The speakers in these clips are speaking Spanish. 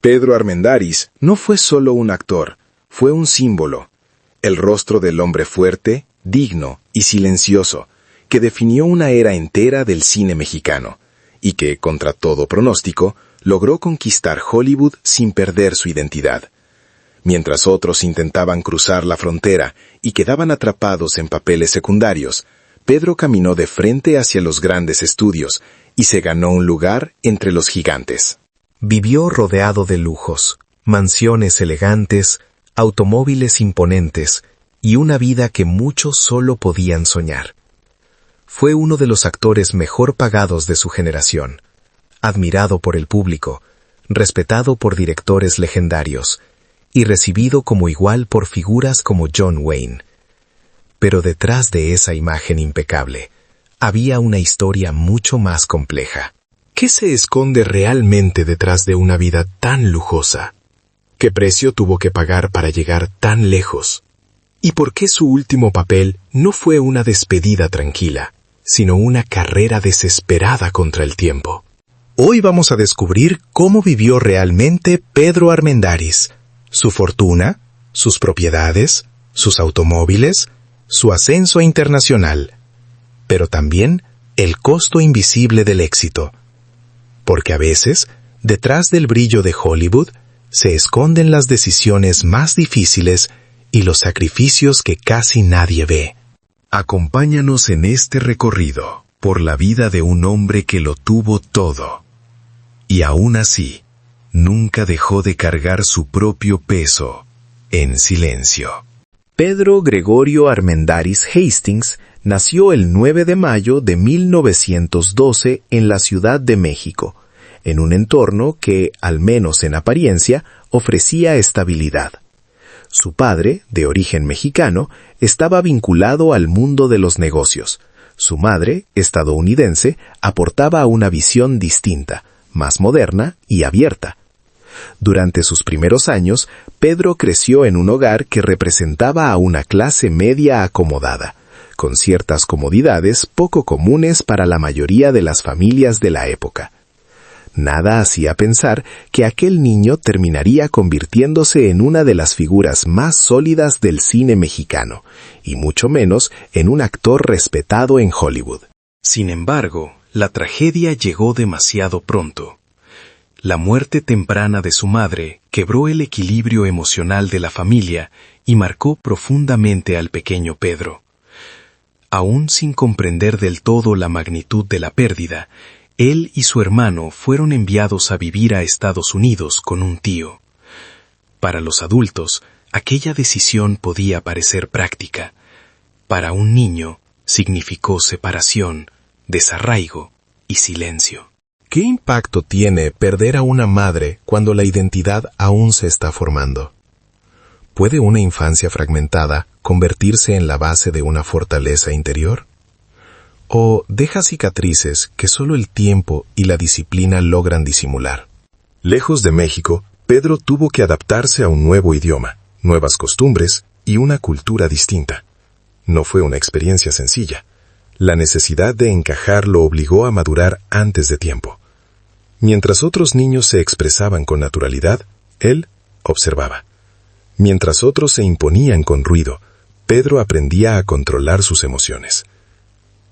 Pedro Armendáriz no fue solo un actor, fue un símbolo, el rostro del hombre fuerte, digno y silencioso, que definió una era entera del cine mexicano, y que, contra todo pronóstico, logró conquistar Hollywood sin perder su identidad. Mientras otros intentaban cruzar la frontera y quedaban atrapados en papeles secundarios, Pedro caminó de frente hacia los grandes estudios y se ganó un lugar entre los gigantes. Vivió rodeado de lujos, mansiones elegantes, automóviles imponentes y una vida que muchos solo podían soñar. Fue uno de los actores mejor pagados de su generación, admirado por el público, respetado por directores legendarios y recibido como igual por figuras como John Wayne. Pero detrás de esa imagen impecable, había una historia mucho más compleja. ¿Qué se esconde realmente detrás de una vida tan lujosa? ¿Qué precio tuvo que pagar para llegar tan lejos? ¿Y por qué su último papel no fue una despedida tranquila, sino una carrera desesperada contra el tiempo? Hoy vamos a descubrir cómo vivió realmente Pedro Armendáriz, su fortuna, sus propiedades, sus automóviles, su ascenso internacional, pero también el costo invisible del éxito. Porque a veces, detrás del brillo de Hollywood, se esconden las decisiones más difíciles y los sacrificios que casi nadie ve. Acompáñanos en este recorrido por la vida de un hombre que lo tuvo todo. Y aún así, nunca dejó de cargar su propio peso, en silencio. Pedro Gregorio Armendáriz Hastings nació el 9 de mayo de 1912 en la Ciudad de México, en un entorno que, al menos en apariencia, ofrecía estabilidad. Su padre, de origen mexicano, estaba vinculado al mundo de los negocios. Su madre, estadounidense, aportaba una visión distinta, más moderna y abierta. Durante sus primeros años, Pedro creció en un hogar que representaba a una clase media acomodada, con ciertas comodidades poco comunes para la mayoría de las familias de la época. Nada hacía pensar que aquel niño terminaría convirtiéndose en una de las figuras más sólidas del cine mexicano, y mucho menos en un actor respetado en Hollywood. Sin embargo, la tragedia llegó demasiado pronto. La muerte temprana de su madre quebró el equilibrio emocional de la familia y marcó profundamente al pequeño Pedro. Aún sin comprender del todo la magnitud de la pérdida, él y su hermano fueron enviados a vivir a Estados Unidos con un tío. Para los adultos, aquella decisión podía parecer práctica. Para un niño, significó separación, desarraigo y silencio. ¿Qué impacto tiene perder a una madre cuando la identidad aún se está formando? ¿Puede una infancia fragmentada convertirse en la base de una fortaleza interior? ¿O deja cicatrices que solo el tiempo y la disciplina logran disimular? Lejos de México, Pedro tuvo que adaptarse a un nuevo idioma, nuevas costumbres y una cultura distinta. No fue una experiencia sencilla. La necesidad de encajar lo obligó a madurar antes de tiempo. Mientras otros niños se expresaban con naturalidad, él observaba. Mientras otros se imponían con ruido, Pedro aprendía a controlar sus emociones.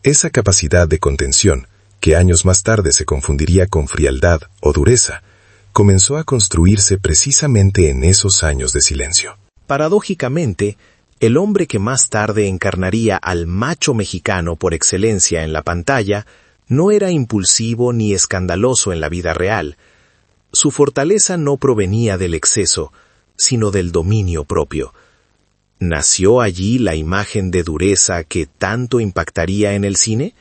Esa capacidad de contención, que años más tarde se confundiría con frialdad o dureza, comenzó a construirse precisamente en esos años de silencio. Paradójicamente, el hombre que más tarde encarnaría al macho mexicano por excelencia en la pantalla no era impulsivo ni escandaloso en la vida real. Su fortaleza no provenía del exceso, sino del dominio propio. ¿Nació allí la imagen de dureza que tanto impactaría en el cine?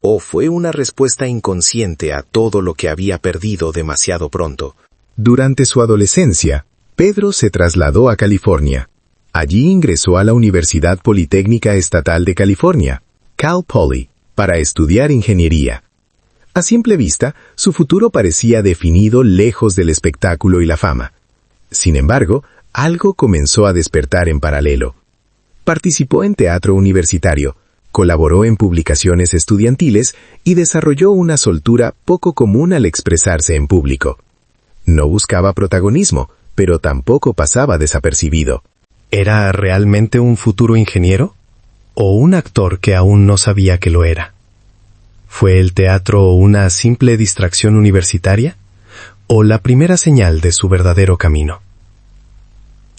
¿O fue una respuesta inconsciente a todo lo que había perdido demasiado pronto? Durante su adolescencia, Pedro se trasladó a California. Allí ingresó a la Universidad Politécnica Estatal de California, Cal Poly, para estudiar ingeniería. A simple vista, su futuro parecía definido lejos del espectáculo y la fama. Sin embargo, algo comenzó a despertar en paralelo. Participó en teatro universitario, colaboró en publicaciones estudiantiles y desarrolló una soltura poco común al expresarse en público. No buscaba protagonismo, pero tampoco pasaba desapercibido. ¿Era realmente un futuro ingeniero? ¿O un actor que aún no sabía que lo era? ¿Fue el teatro una simple distracción universitaria? ¿O la primera señal de su verdadero camino?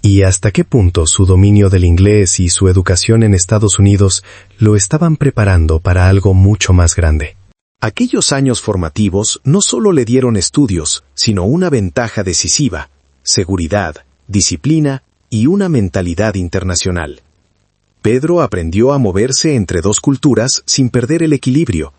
¿Y hasta qué punto su dominio del inglés y su educación en Estados Unidos lo estaban preparando para algo mucho más grande? Aquellos años formativos no solo le dieron estudios, sino una ventaja decisiva: seguridad, disciplina y una mentalidad internacional. Pedro aprendió a moverse entre dos culturas sin perder el equilibrio.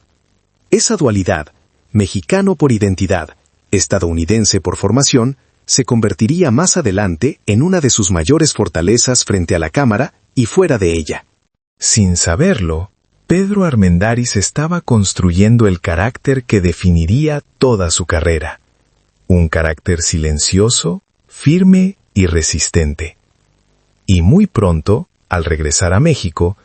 Esa dualidad, mexicano por identidad, estadounidense por formación, se convertiría más adelante en una de sus mayores fortalezas frente a la cámara y fuera de ella. Sin saberlo, Pedro Armendáriz estaba construyendo el carácter que definiría toda su carrera. Un carácter silencioso, firme y resistente. Y muy pronto, al regresar a México,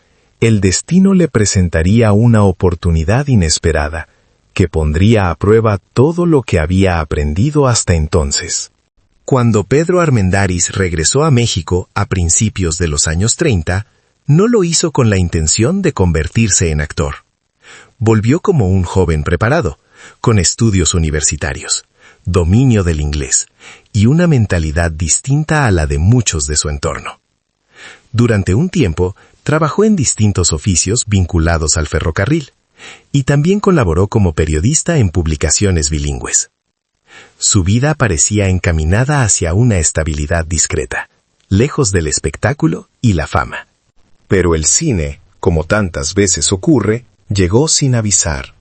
el destino le presentaría una oportunidad inesperada, que pondría a prueba todo lo que había aprendido hasta entonces. Cuando Pedro Armendáriz regresó a México a principios de los años 30, no lo hizo con la intención de convertirse en actor. Volvió como un joven preparado, con estudios universitarios, dominio del inglés y una mentalidad distinta a la de muchos de su entorno. Durante un tiempo, trabajó en distintos oficios vinculados al ferrocarril, y también colaboró como periodista en publicaciones bilingües. Su vida parecía encaminada hacia una estabilidad discreta, lejos del espectáculo y la fama. Pero el cine, como tantas veces ocurre, llegó sin avisar.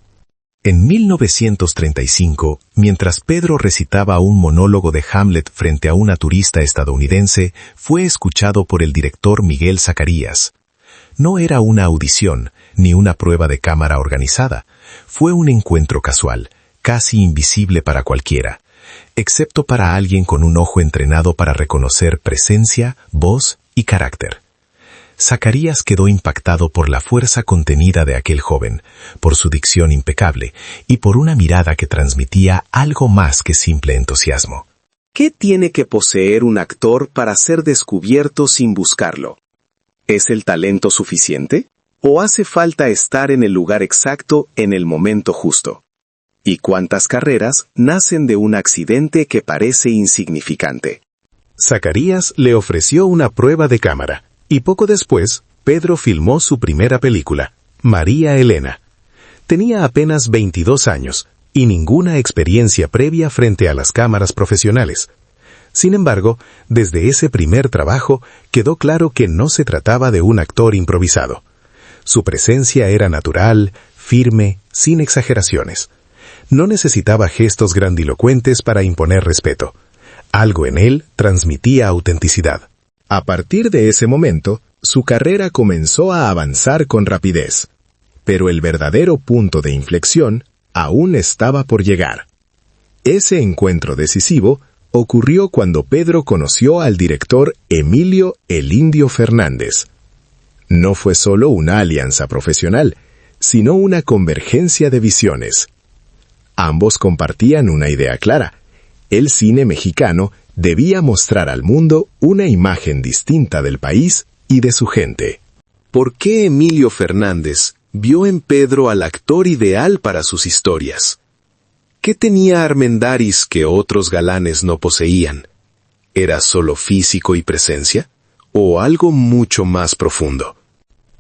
En 1935, mientras Pedro recitaba un monólogo de Hamlet frente a una turista estadounidense, fue escuchado por el director Miguel Zacarías. No era una audición, ni una prueba de cámara organizada. Fue un encuentro casual, casi invisible para cualquiera, excepto para alguien con un ojo entrenado para reconocer presencia, voz y carácter. Zacarías quedó impactado por la fuerza contenida de aquel joven, por su dicción impecable y por una mirada que transmitía algo más que simple entusiasmo. ¿Qué tiene que poseer un actor para ser descubierto sin buscarlo? ¿Es el talento suficiente? ¿O hace falta estar en el lugar exacto en el momento justo? ¿Y cuántas carreras nacen de un accidente que parece insignificante? Zacarías le ofreció una prueba de cámara, y poco después, Pedro filmó su primera película, María Elena. Tenía apenas 22 años, y ninguna experiencia previa frente a las cámaras profesionales. Sin embargo, desde ese primer trabajo, quedó claro que no se trataba de un actor improvisado. Su presencia era natural, firme, sin exageraciones. No necesitaba gestos grandilocuentes para imponer respeto. Algo en él transmitía autenticidad. A partir de ese momento, su carrera comenzó a avanzar con rapidez. Pero el verdadero punto de inflexión aún estaba por llegar. Ese encuentro decisivo ocurrió cuando Pedro conoció al director Emilio "El Indio" Fernández. No fue solo una alianza profesional, sino una convergencia de visiones. Ambos compartían una idea clara: el cine mexicano debía mostrar al mundo una imagen distinta del país y de su gente. ¿Por qué Emilio Fernández vio en Pedro al actor ideal para sus historias? ¿Qué tenía Armendáriz que otros galanes no poseían? ¿Era solo físico y presencia? ¿O algo mucho más profundo?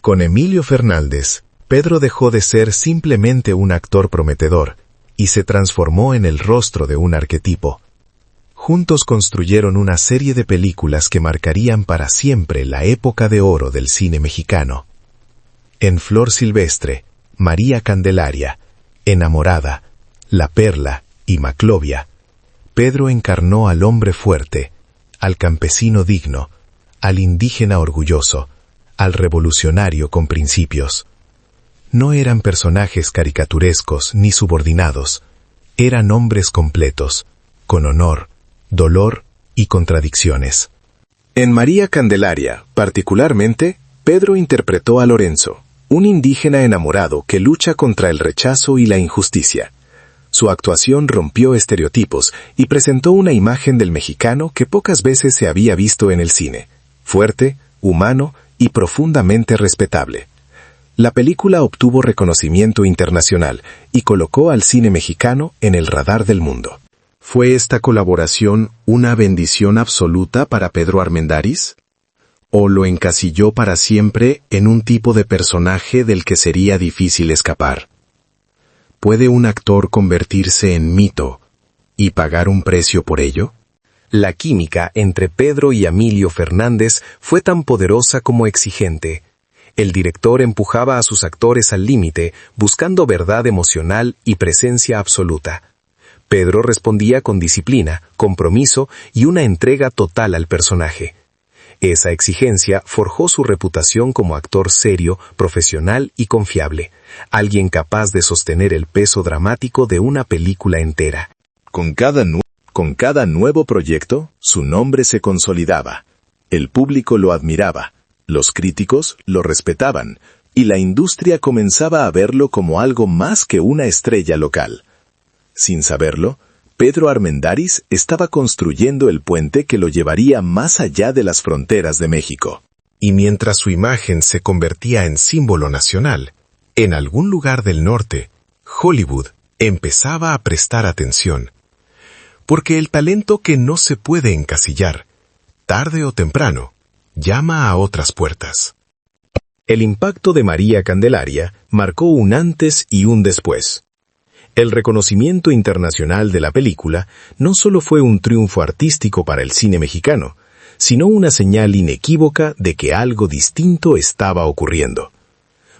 Con Emilio Fernández, Pedro dejó de ser simplemente un actor prometedor y se transformó en el rostro de un arquetipo. Juntos construyeron una serie de películas que marcarían para siempre la época de oro del cine mexicano. En Flor Silvestre, María Candelaria, Enamorada, La Perla y Maclovia, Pedro encarnó al hombre fuerte, al campesino digno, al indígena orgulloso, al revolucionario con principios. No eran personajes caricaturescos ni subordinados, eran hombres completos, con honor, dolor y contradicciones. En María Candelaria, particularmente, Pedro interpretó a Lorenzo, un indígena enamorado que lucha contra el rechazo y la injusticia. Su actuación rompió estereotipos y presentó una imagen del mexicano que pocas veces se había visto en el cine: fuerte, humano y profundamente respetable. La película obtuvo reconocimiento internacional y colocó al cine mexicano en el radar del mundo. ¿Fue esta colaboración una bendición absoluta para Pedro Armendáriz? ¿O lo encasilló para siempre en un tipo de personaje del que sería difícil escapar? ¿Puede un actor convertirse en mito y pagar un precio por ello? La química entre Pedro y Emilio Fernández fue tan poderosa como exigente. El director empujaba a sus actores al límite, buscando verdad emocional y presencia absoluta. Pedro respondía con disciplina, compromiso y una entrega total al personaje. Esa exigencia forjó su reputación como actor serio, profesional y confiable, alguien capaz de sostener el peso dramático de una película entera. Con cada nuevo proyecto, su nombre se consolidaba. El público lo admiraba, los críticos lo respetaban, y la industria comenzaba a verlo como algo más que una estrella local. Sin saberlo, Pedro Armendáriz estaba construyendo el puente que lo llevaría más allá de las fronteras de México. Y mientras su imagen se convertía en símbolo nacional, en algún lugar del norte, Hollywood empezaba a prestar atención. Porque el talento que no se puede encasillar, tarde o temprano, llama a otras puertas. El impacto de María Candelaria marcó un antes y un después. El reconocimiento internacional de la película no solo fue un triunfo artístico para el cine mexicano, sino una señal inequívoca de que algo distinto estaba ocurriendo.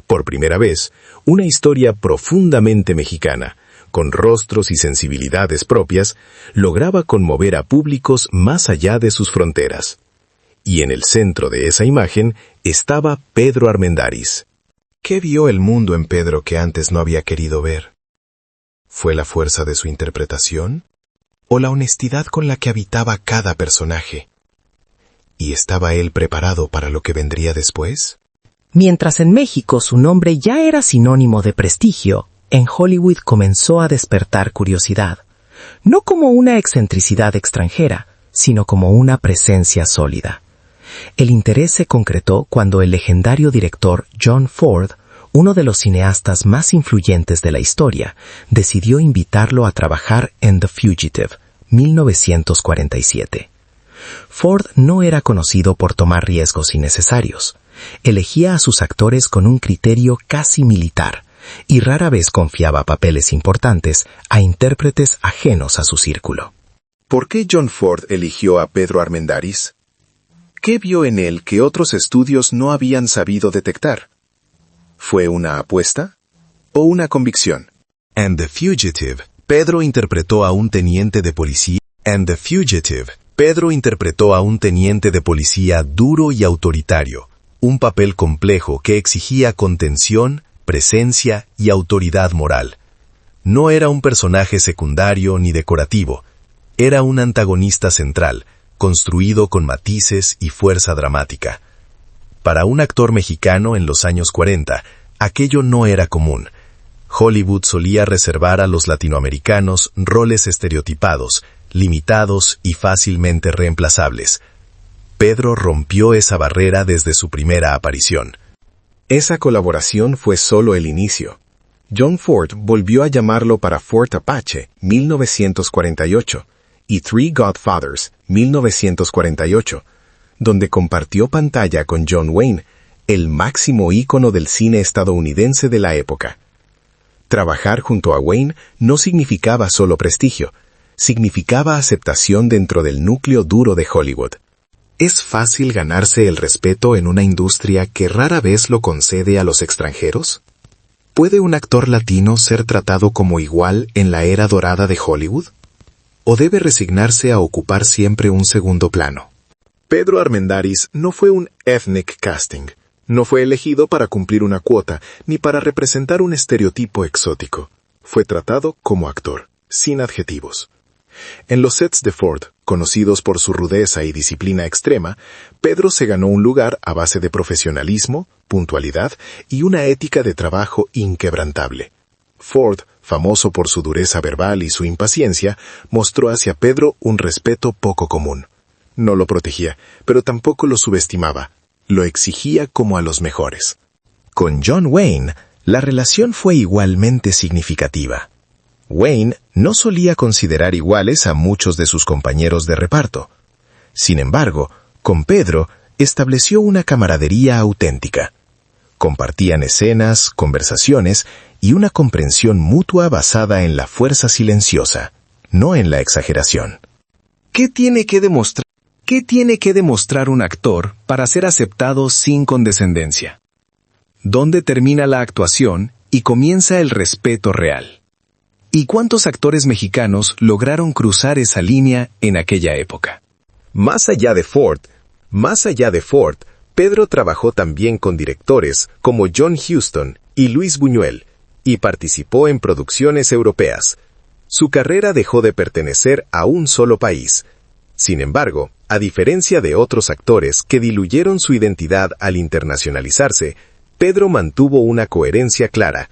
Por primera vez, una historia profundamente mexicana, con rostros y sensibilidades propias, lograba conmover a públicos más allá de sus fronteras. Y en el centro de esa imagen estaba Pedro Armendáriz. ¿Qué vio el mundo en Pedro que antes no había querido ver? ¿Fue la fuerza de su interpretación? ¿O la honestidad con la que habitaba cada personaje? ¿Y estaba él preparado para lo que vendría después? Mientras en México su nombre ya era sinónimo de prestigio, en Hollywood comenzó a despertar curiosidad, no como una excentricidad extranjera, sino como una presencia sólida. El interés se concretó cuando el legendario director John Ford, uno de los cineastas más influyentes de la historia, decidió invitarlo a trabajar en The Fugitive, 1947. Ford no era conocido por tomar riesgos innecesarios. Elegía a sus actores con un criterio casi militar, y rara vez confiaba papeles importantes a intérpretes ajenos a su círculo. ¿Por qué John Ford eligió a Pedro Armendáriz? ¿Qué vio en él que otros estudios no habían sabido detectar? ¿Fue una apuesta o una convicción? En The Fugitive, Pedro interpretó a un teniente de policía. Duro y autoritario, un papel complejo que exigía contención, presencia y autoridad moral. No era un personaje secundario ni decorativo, era un antagonista central, construido con matices y fuerza dramática. Para un actor mexicano en los años 40, aquello no era común. Hollywood solía reservar a los latinoamericanos roles estereotipados, limitados y fácilmente reemplazables. Pedro rompió esa barrera desde su primera aparición. Esa colaboración fue solo el inicio. John Ford volvió a llamarlo para Fort Apache, 1948, y Three Godfathers, 1948, donde compartió pantalla con John Wayne, el máximo ícono del cine estadounidense de la época. Trabajar junto a Wayne no significaba solo prestigio, significaba aceptación dentro del núcleo duro de Hollywood. ¿Es fácil ganarse el respeto en una industria que rara vez lo concede a los extranjeros? ¿Puede un actor latino ser tratado como igual en la era dorada de Hollywood? ¿O debe resignarse a ocupar siempre un segundo plano? Pedro Armendáriz no fue un ethnic casting. No fue elegido para cumplir una cuota, ni para representar un estereotipo exótico. Fue tratado como actor, sin adjetivos. En los sets de Ford, conocidos por su rudeza y disciplina extrema, Pedro se ganó un lugar a base de profesionalismo, puntualidad y una ética de trabajo inquebrantable. Ford famoso por su dureza verbal y su impaciencia, mostró hacia Pedro un respeto poco común. No lo protegía, pero tampoco lo subestimaba. Lo exigía como a los mejores. Con John Wayne, la relación fue igualmente significativa. Wayne no solía considerar iguales a muchos de sus compañeros de reparto. Sin embargo, con Pedro estableció una camaradería auténtica. Compartían escenas, conversaciones y una comprensión mutua basada en la fuerza silenciosa, no en la exageración. ¿Qué tiene que demostrar un actor para ser aceptado sin condescendencia? ¿Dónde termina la actuación y comienza el respeto real? ¿Y cuántos actores mexicanos lograron cruzar esa línea en aquella época? Más allá de Ford, Pedro trabajó también con directores como John Huston y Luis Buñuel, y participó en producciones europeas. Su carrera dejó de pertenecer a un solo país. Sin embargo, a diferencia de otros actores que diluyeron su identidad al internacionalizarse, Pedro mantuvo una coherencia clara.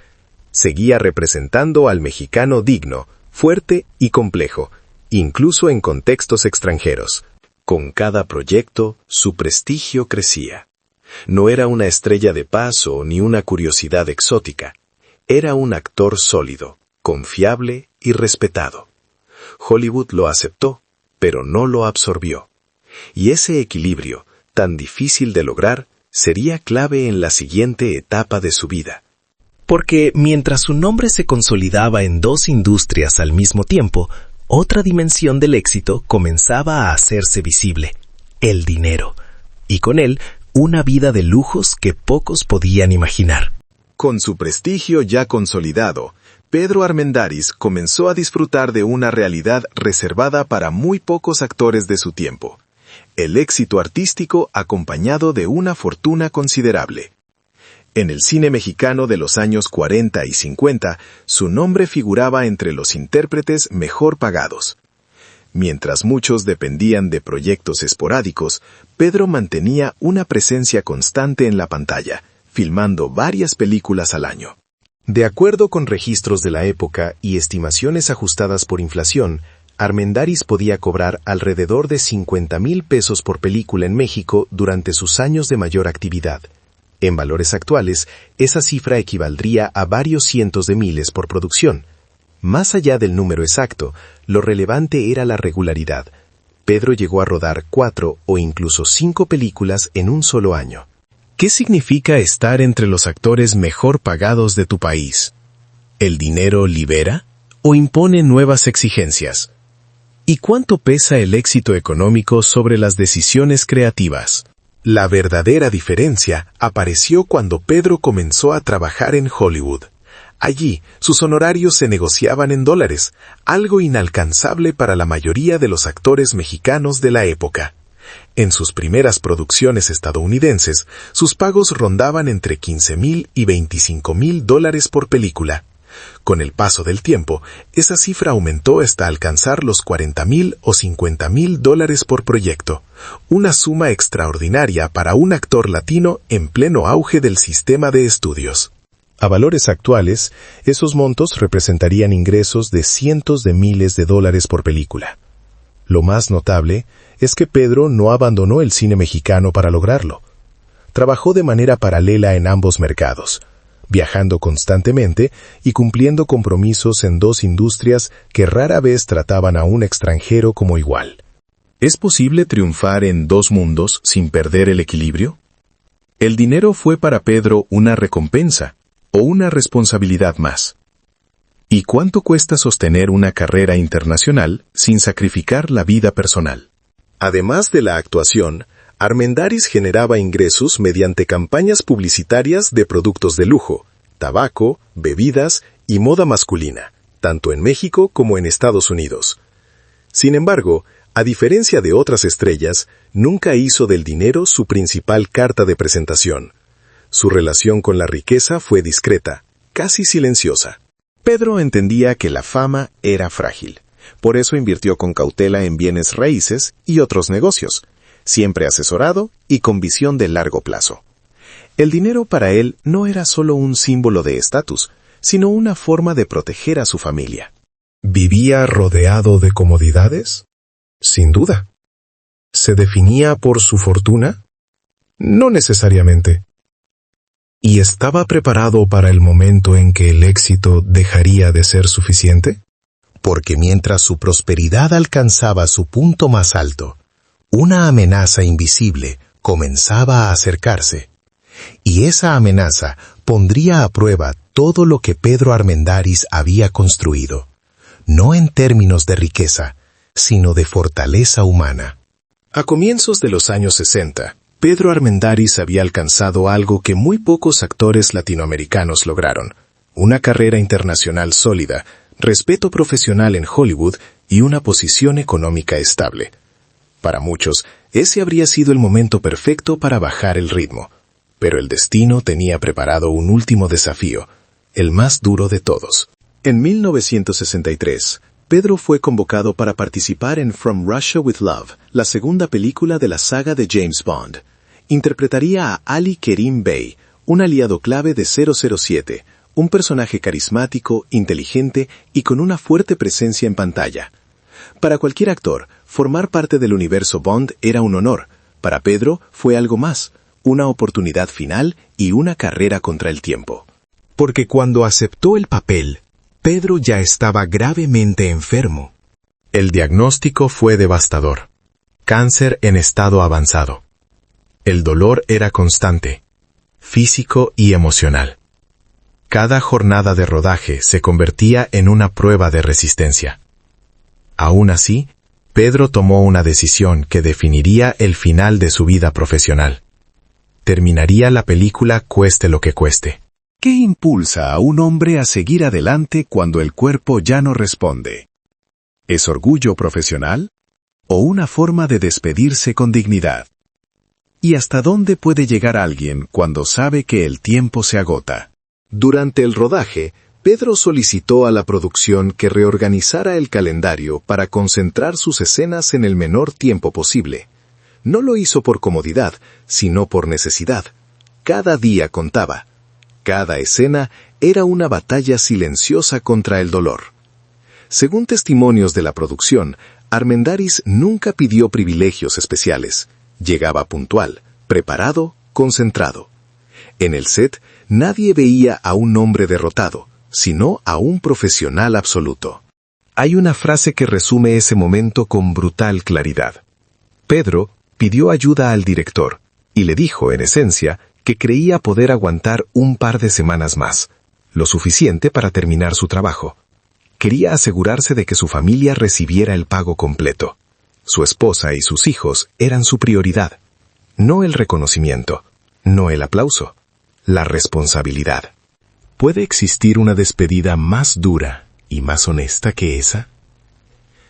Seguía representando al mexicano digno, fuerte y complejo, incluso en contextos extranjeros. Con cada proyecto, su prestigio crecía. No era una estrella de paso ni una curiosidad exótica. Era un actor sólido, confiable y respetado. Hollywood lo aceptó, pero no lo absorbió. Y ese equilibrio, tan difícil de lograr, sería clave en la siguiente etapa de su vida. Porque mientras su nombre se consolidaba en dos industrias al mismo tiempo, otra dimensión del éxito comenzaba a hacerse visible: el dinero. Y con él, una vida de lujos que pocos podían imaginar. Con su prestigio ya consolidado, Pedro Armendáriz comenzó a disfrutar de una realidad reservada para muy pocos actores de su tiempo: el éxito artístico acompañado de una fortuna considerable. En el cine mexicano de los años 40 y 50, su nombre figuraba entre los intérpretes mejor pagados. Mientras muchos dependían de proyectos esporádicos, Pedro mantenía una presencia constante en la pantalla, filmando varias películas al año. De acuerdo con registros de la época y estimaciones ajustadas por inflación, Armendáriz podía cobrar alrededor de 50,000 pesos por película en México durante sus años de mayor actividad. En valores actuales, esa cifra equivaldría a varios cientos de miles por producción. Más allá del número exacto, lo relevante era la regularidad. Pedro llegó a rodar 4 o incluso 5 películas en un solo año. ¿Qué significa estar entre los actores mejor pagados de tu país? ¿El dinero libera o impone nuevas exigencias? ¿Y cuánto pesa el éxito económico sobre las decisiones creativas? La verdadera diferencia apareció cuando Pedro comenzó a trabajar en Hollywood. Allí, sus honorarios se negociaban en dólares, algo inalcanzable para la mayoría de los actores mexicanos de la época. En sus primeras producciones estadounidenses, sus pagos rondaban entre 15,000 y 25,000 dólares por película. Con el paso del tiempo, esa cifra aumentó hasta alcanzar los 40,000 o 50,000 dólares por proyecto, una suma extraordinaria para un actor latino en pleno auge del sistema de estudios. A valores actuales, esos montos representarían ingresos de cientos de miles de dólares por película. Lo más notable es que Pedro no abandonó el cine mexicano para lograrlo. Trabajó de manera paralela en ambos mercados, viajando constantemente y cumpliendo compromisos en dos industrias que rara vez trataban a un extranjero como igual. ¿Es posible triunfar en dos mundos sin perder el equilibrio? El dinero fue para Pedro una recompensa o una responsabilidad más. ¿Y cuánto cuesta sostener una carrera internacional sin sacrificar la vida personal? Además de la actuación, Armendáriz generaba ingresos mediante campañas publicitarias de productos de lujo, tabaco, bebidas y moda masculina, tanto en México como en Estados Unidos. Sin embargo, a diferencia de otras estrellas, nunca hizo del dinero su principal carta de presentación. Su relación con la riqueza fue discreta, casi silenciosa. Pedro entendía que la fama era frágil. Por eso invirtió con cautela en bienes raíces y otros negocios, siempre asesorado y con visión de largo plazo. El dinero para él no era solo un símbolo de estatus, sino una forma de proteger a su familia. ¿Vivía rodeado de comodidades? Sin duda. ¿Se definía por su fortuna? No necesariamente. ¿Y estaba preparado para el momento en que el éxito dejaría de ser suficiente? Porque mientras su prosperidad alcanzaba su punto más alto, una amenaza invisible comenzaba a acercarse, y esa amenaza pondría a prueba todo lo que Pedro Armendáriz había construido, no en términos de riqueza, sino de fortaleza humana. A comienzos de los años 60, Pedro Armendáriz había alcanzado algo que muy pocos actores latinoamericanos lograron: una carrera internacional sólida, respeto profesional en Hollywood y una posición económica estable. Para muchos, ese habría sido el momento perfecto para bajar el ritmo, pero el destino tenía preparado un último desafío, el más duro de todos. En 1963, Pedro fue convocado para participar en From Russia with Love, la segunda película de la saga de James Bond. Interpretaría a Ali Kerim Bey, un aliado clave de 007, un personaje carismático, inteligente y con una fuerte presencia en pantalla. Para cualquier actor, formar parte del universo Bond era un honor. Para Pedro fue algo más, una oportunidad final y una carrera contra el tiempo. Porque cuando aceptó el papel, Pedro ya estaba gravemente enfermo. El diagnóstico fue devastador: cáncer en estado avanzado. El dolor era constante, físico y emocional. Cada jornada de rodaje se convertía en una prueba de resistencia. Aún así, Pedro tomó una decisión que definiría el final de su vida profesional. Terminaría la película cueste lo que cueste. ¿Qué impulsa a un hombre a seguir adelante cuando el cuerpo ya no responde? ¿Es orgullo profesional? ¿O una forma de despedirse con dignidad? ¿Y hasta dónde puede llegar alguien cuando sabe que el tiempo se agota? Durante el rodaje, Pedro solicitó a la producción que reorganizara el calendario para concentrar sus escenas en el menor tiempo posible. No lo hizo por comodidad, sino por necesidad. Cada día contaba. Cada escena era una batalla silenciosa contra el dolor. Según testimonios de la producción, Armendáriz nunca pidió privilegios especiales. Llegaba puntual, preparado, concentrado. En el set, nadie veía a un hombre derrotado, sino a un profesional absoluto. Hay una frase que resume ese momento con brutal claridad. Pedro pidió ayuda al director y le dijo, en esencia, que creía poder aguantar un par de semanas más, lo suficiente para terminar su trabajo. Quería asegurarse de que su familia recibiera el pago completo. Su esposa y sus hijos eran su prioridad. No el reconocimiento, no el aplauso, la responsabilidad. ¿Puede existir una despedida más dura y más honesta que esa?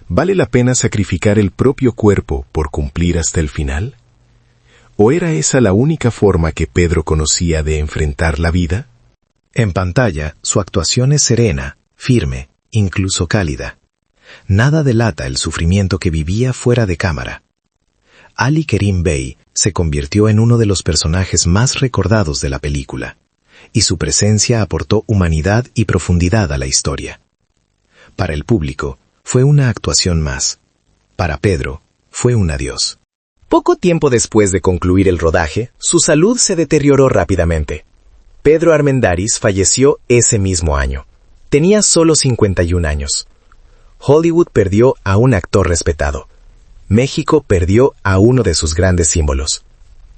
¿Vale la pena sacrificar el propio cuerpo por cumplir hasta el final? ¿O era esa la única forma que Pedro conocía de enfrentar la vida? En pantalla, su actuación es serena, firme, incluso cálida. Nada delata el sufrimiento que vivía fuera de cámara. Ali Kerim Bey se convirtió en uno de los personajes más recordados de la película, y su presencia aportó humanidad y profundidad a la historia. Para el público, fue una actuación más. Para Pedro, fue un adiós. Poco tiempo después de concluir el rodaje, su salud se deterioró rápidamente. Pedro Armendáriz falleció ese mismo año. Tenía solo 51 años. Hollywood perdió a un actor respetado. México perdió a uno de sus grandes símbolos.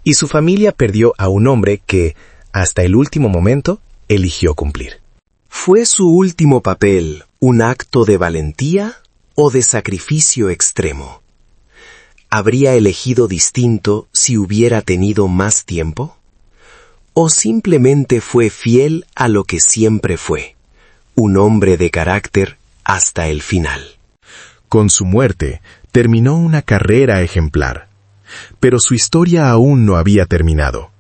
Y su familia perdió a un hombre que, hasta el último momento, eligió cumplir. ¿Fue su último papel un acto de valentía o de sacrificio extremo? ¿Habría elegido distinto si hubiera tenido más tiempo? ¿O simplemente fue fiel a lo que siempre fue, un hombre de carácter hasta el final? Con su muerte, terminó una carrera ejemplar. Pero su historia aún no había terminado.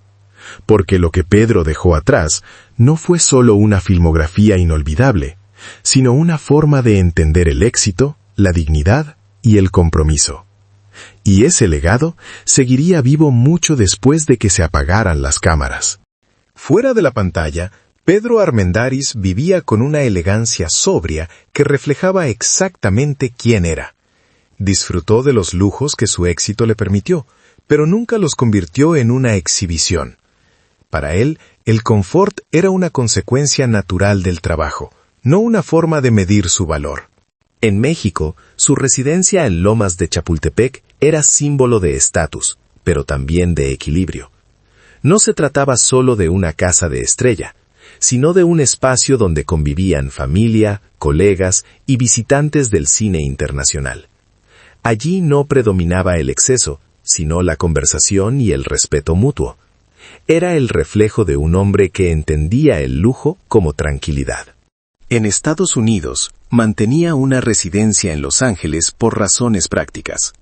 Porque lo que Pedro dejó atrás no fue solo una filmografía inolvidable, sino una forma de entender el éxito, la dignidad y el compromiso. Y ese legado seguiría vivo mucho después de que se apagaran las cámaras. Fuera de la pantalla, Pedro Armendáriz vivía con una elegancia sobria que reflejaba exactamente quién era. Disfrutó de los lujos que su éxito le permitió, pero nunca los convirtió en una exhibición. Para él, el confort era una consecuencia natural del trabajo, no una forma de medir su valor. En México, su residencia en Lomas de Chapultepec era símbolo de estatus, pero también de equilibrio. No se trataba solo de una casa de estrella, sino de un espacio donde convivían familia, colegas y visitantes del cine internacional. Allí no predominaba el exceso, sino la conversación y el respeto mutuo. Era el reflejo de un hombre que entendía el lujo como tranquilidad. En Estados Unidos, mantenía una residencia en Los Ángeles por razones prácticas.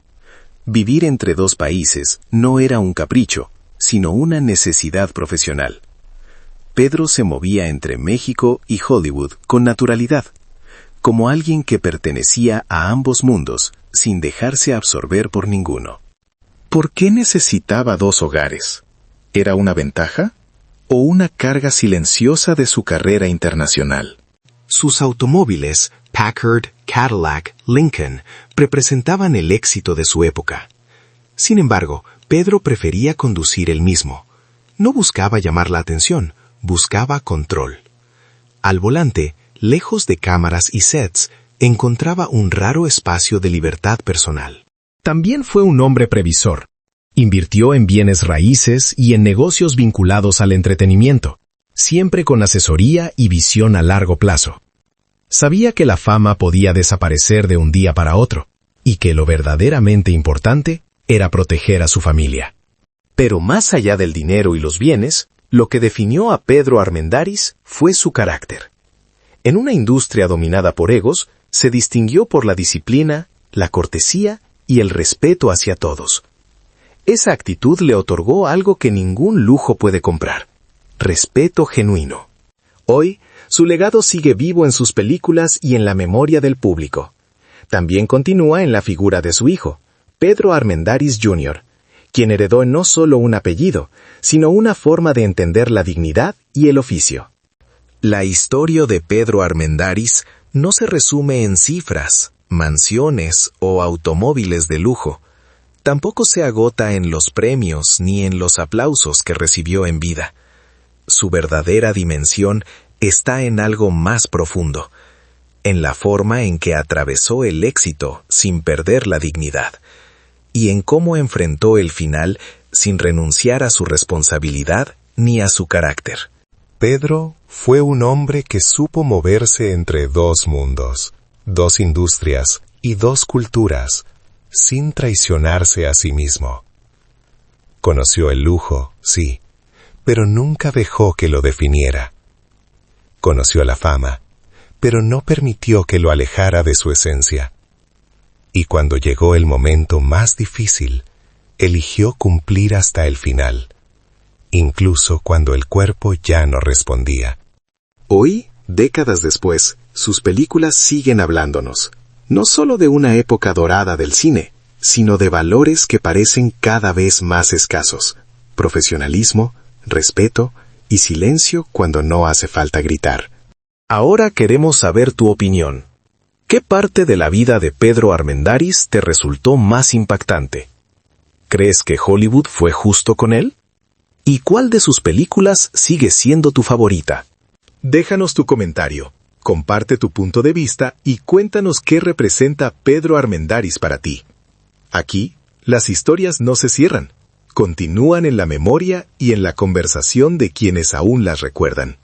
Vivir entre dos países no era un capricho, sino una necesidad profesional. Pedro se movía entre México y Hollywood con naturalidad, como alguien que pertenecía a ambos mundos, sin dejarse absorber por ninguno. ¿Por qué necesitaba dos hogares? ¿Era una ventaja o una carga silenciosa de su carrera internacional? Sus automóviles, Packard, Cadillac, Lincoln, representaban el éxito de su época. Sin embargo, Pedro prefería conducir él mismo. No buscaba llamar la atención, buscaba control. Al volante, lejos de cámaras y sets, encontraba un raro espacio de libertad personal. También fue un hombre previsor. Invirtió en bienes raíces y en negocios vinculados al entretenimiento, siempre con asesoría y visión a largo plazo. Sabía que la fama podía desaparecer de un día para otro, y que lo verdaderamente importante era proteger a su familia. Pero más allá del dinero y los bienes, lo que definió a Pedro Armendáriz fue su carácter. En una industria dominada por egos, se distinguió por la disciplina, la cortesía y el respeto hacia todos. Esa actitud le otorgó algo que ningún lujo puede comprar: respeto genuino. Hoy, su legado sigue vivo en sus películas y en la memoria del público. También continúa en la figura de su hijo, Pedro Armendáriz Jr., quien heredó no solo un apellido, sino una forma de entender la dignidad y el oficio. La historia de Pedro Armendáriz no se resume en cifras, mansiones o automóviles de lujo. Tampoco se agota en los premios ni en los aplausos que recibió en vida. Su verdadera dimensión está en algo más profundo, en la forma en que atravesó el éxito sin perder la dignidad, y en cómo enfrentó el final sin renunciar a su responsabilidad ni a su carácter. Pedro fue un hombre que supo moverse entre dos mundos, dos industrias y dos culturas, sin traicionarse a sí mismo. Conoció el lujo, sí, pero nunca dejó que lo definiera. Conoció la fama, pero no permitió que lo alejara de su esencia. Y cuando llegó el momento más difícil, eligió cumplir hasta el final, incluso cuando el cuerpo ya no respondía. Hoy, décadas después, sus películas siguen hablándonos, no solo de una época dorada del cine, sino de valores que parecen cada vez más escasos: profesionalismo, respeto y silencio cuando no hace falta gritar. Ahora queremos saber tu opinión. ¿Qué parte de la vida de Pedro Armendáriz te resultó más impactante? ¿Crees que Hollywood fue justo con él? ¿Y cuál de sus películas sigue siendo tu favorita? Déjanos tu comentario, comparte tu punto de vista y cuéntanos qué representa Pedro Armendáriz para ti. Aquí, las historias no se cierran, continúan en la memoria y en la conversación de quienes aún las recuerdan.